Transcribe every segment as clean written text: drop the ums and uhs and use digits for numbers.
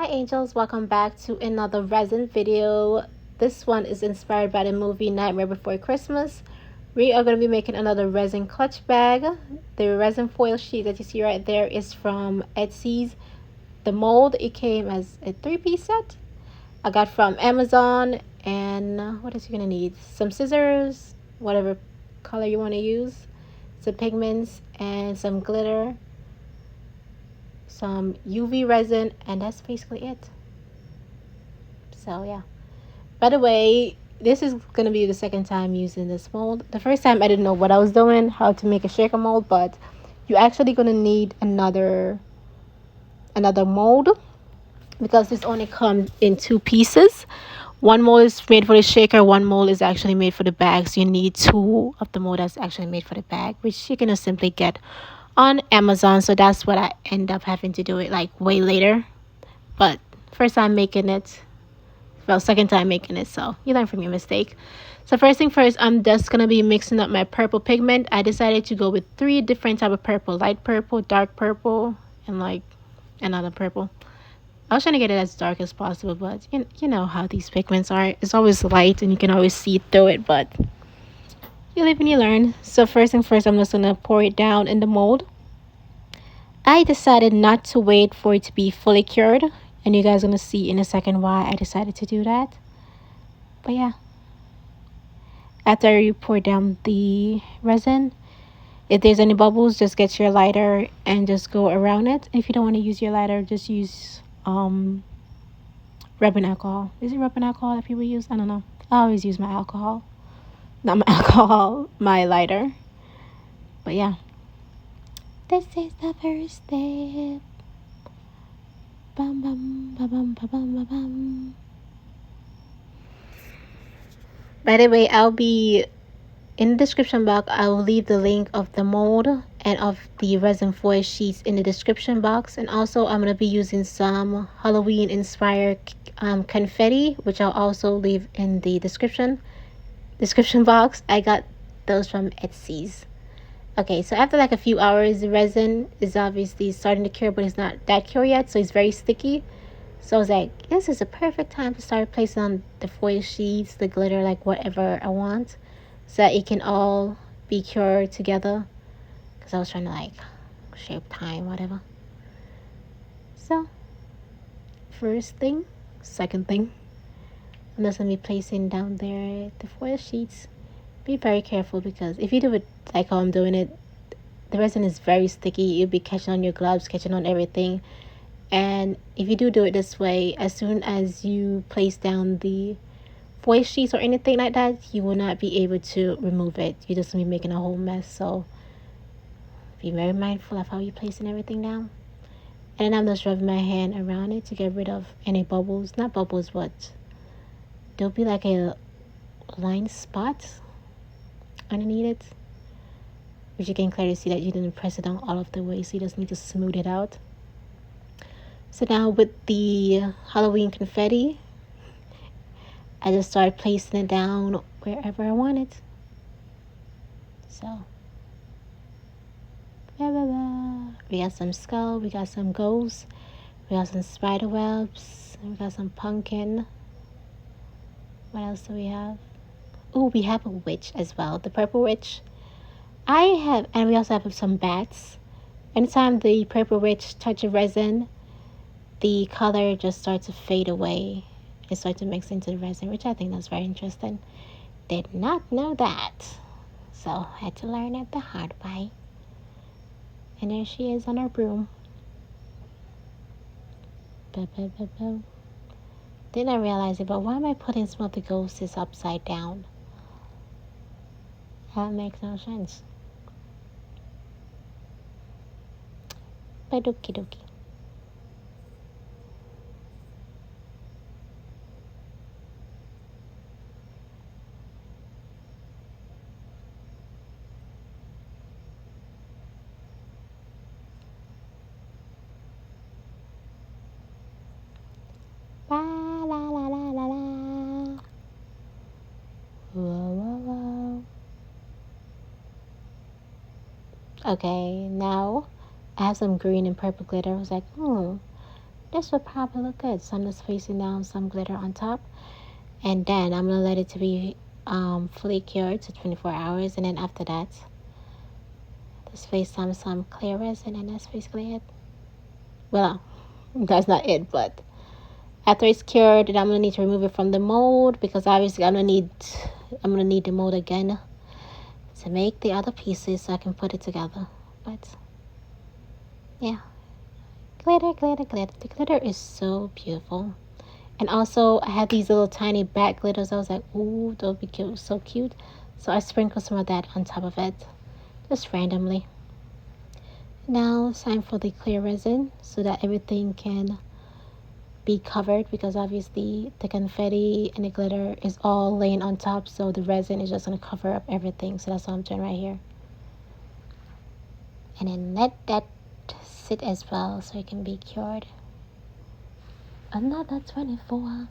angels, welcome back to another resin video. This one is inspired by the movie Nightmare Before Christmas. We are going to be making another resin clutch bag. The resin foil sheet that you see right there is from Etsy's. The mold, it came as a 3-piece set. I got from Amazon. And what else you're going to need? Some scissors, whatever color you want to use, some pigments, and some glitter, some UV resin, and that's basically it. So yeah, by the way, this is gonna be the second time using this mold. The first time I didn't know what I was doing, how to make a shaker mold, but you're actually gonna need another mold because this only comes in 2 pieces. One mold is made for the shaker, one mold is actually made for the bag, so you need 2 of the mold that's actually made for the bag, which you can just simply get on Amazon. So that's what I end up having to do it like way later, but first time making it, well, second time making it, so you learn from your mistake. So first thing first, I'm just gonna be mixing up my purple pigment. I decided to go with 3 different type of purple: light purple, dark purple, and like another purple. I was trying to get it as dark as possible, but you know how these pigments are. It's always light and you can always see through it, but you live and you learn. So first thing first, I'm just gonna pour it down in the mold. I decided not to wait for it to be fully cured, and you guys are gonna see in a second why I decided to do that. But yeah, after you pour down the resin, if there's any bubbles, just get your lighter and just go around it. If you don't want to use your lighter, just use rubbing alcohol. Is it rubbing alcohol that people use? I don't know. I always use my alcohol. Not my alcohol, my lighter. But yeah. This is the first step. Bum bum ba bum ba bum ba bum. By the way, I'll be in the description box. I will leave the link of the mold and of the resin foil sheets in the description box. And also, I'm going to be using some Halloween inspired confetti, which I'll also leave in the description box. I got those from Etsy's. Okay, so after like a few hours, the resin is obviously starting to cure, but it's not that cure yet, so it's very sticky. So I was like, this is a perfect time to start placing on the foil sheets, the glitter, like whatever I want, so that it can all be cured together. Because I was trying to like shape time, whatever. So, first thing, second thing, I'm just going to be placing down there the foil sheets. Be very careful, because if you do it like how I'm doing it, the resin is very sticky. You'll be catching on your gloves, catching on everything. And if you do it this way, as soon as you place down the foil sheets or anything like that, you will not be able to remove it. You're just going to be making a whole mess. So be very mindful of how you're placing everything down. And then I'm just rubbing my hand around it to get rid of any bubbles. Not bubbles, but there'll be like a line spot underneath it, which you can clearly see that you didn't press it down all of the way, so you just need to smooth it out. So now with the Halloween confetti, I just started placing it down wherever I want it. So blah, blah, blah. We got some skull, we got some ghosts, we got some spider webs, and we got some pumpkin. What else do we have? Oh, we have a witch as well, the purple witch. And we also have some bats. Anytime the purple witch touches resin, the color just starts to fade away. It starts to mix into the resin, which I think that's very interesting. Did not know that. So I had to learn it the hard way. And there she is on her broom. Didn't I realize it, but why am I putting some of the ghosts upside down? That makes no sense. But okie dokie. La la la la la la. Whoa, whoa, whoa. Okay, now I have some green and purple glitter. I was like, this would probably look good. So I'm just placing down some glitter on top, and then I'm gonna let it to be fully cured to 24 hours, and then after that, just place some clear resin, and that's basically it. Well, that's not it, but after it's cured, then I'm gonna need to remove it from the mold, because obviously I'm gonna need the mold again to make the other pieces so I can put it together. But yeah, glitter, glitter, glitter. The glitter is so beautiful. And also, I had these little tiny back glitters. I was like, ooh, they'll be cute, so cute. So I sprinkled some of that on top of it, just randomly. Now it's time for the clear resin so that everything can be covered, because obviously the confetti and the glitter is all laying on top, so the resin is just going to cover up everything. So that's what I'm doing right here. And then let that sit as well so it can be cured. Another 24.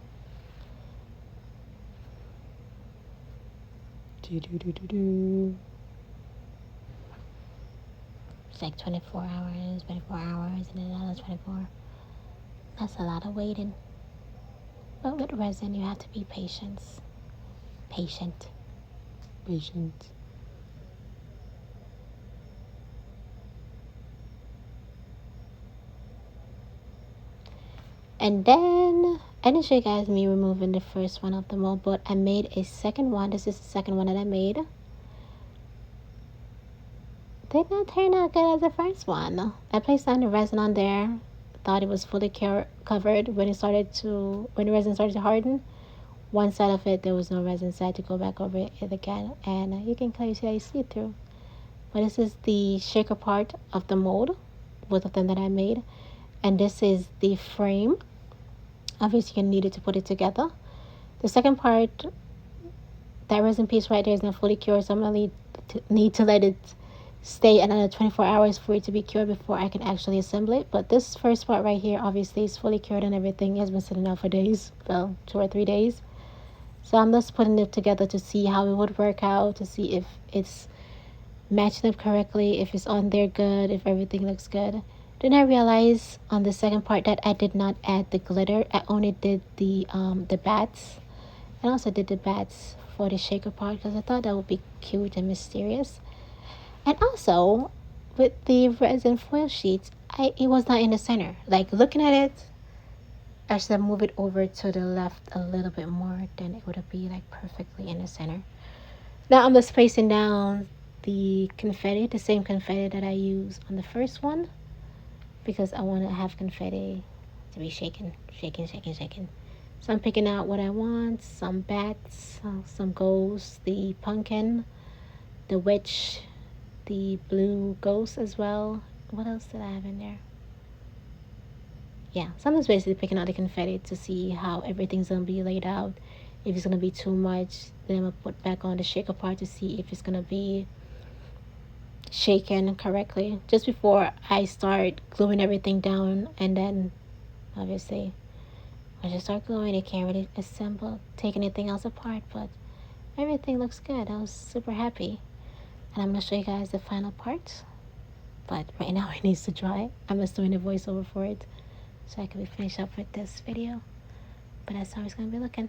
It's like 24 hours, and then another 24. That's a lot of waiting. But with resin, you have to be patient. Patient. And then I didn't show you guys me removing the first one of the mold, but I made a second one. This is the second one that I made. Did not turn out good as the first one. I placed down the resin on there. Thought it was fully covered. When the resin started to harden, one side of it there was no resin, so I had to go back over it again, and you can clearly see it through. But this is the shaker part of the mold, both of them that I made, and this is the frame. Obviously, you're gonna need it to put it together. The second part, that resin piece right there, is not fully cured, so I'm gonna need to let it stay another 24 hours for it to be cured before I can actually assemble it. But this first part right here, obviously, is fully cured and everything. It has been sitting out for days, well, 2 or 3 days. So I'm just putting it together to see how it would work out, to see if it's matching up correctly, if it's on there good, if everything looks good. Then I realized on the second part that I did not add the glitter. I only did the bats. I also did the bats for the shaker part because I thought that would be cute and mysterious. And also, with the resin foil sheets, it was not in the center. Like, looking at it, I should have moved it over to the left a little bit more, then it would be like perfectly in the center. Now I'm just placing down the confetti, the same confetti that I used on the first one, because I want to have confetti to be shaken. So I'm picking out what I want: some bats, some ghosts, the pumpkin, the witch, the blue ghost as well. What else did I have in there? Yeah, so I'm just basically picking out the confetti to see how everything's gonna be laid out. If it's gonna be too much, then I'm gonna put back on the shaker part to see if it's gonna be shaken correctly just before I start gluing everything down. And then obviously once you start gluing, you can't really take anything else apart, but everything looks good. I was super happy, and I'm gonna show you guys the final part, but right now it needs to dry. I'm just doing a voiceover for it so I can be finished up with this video, but that's how it's gonna be looking.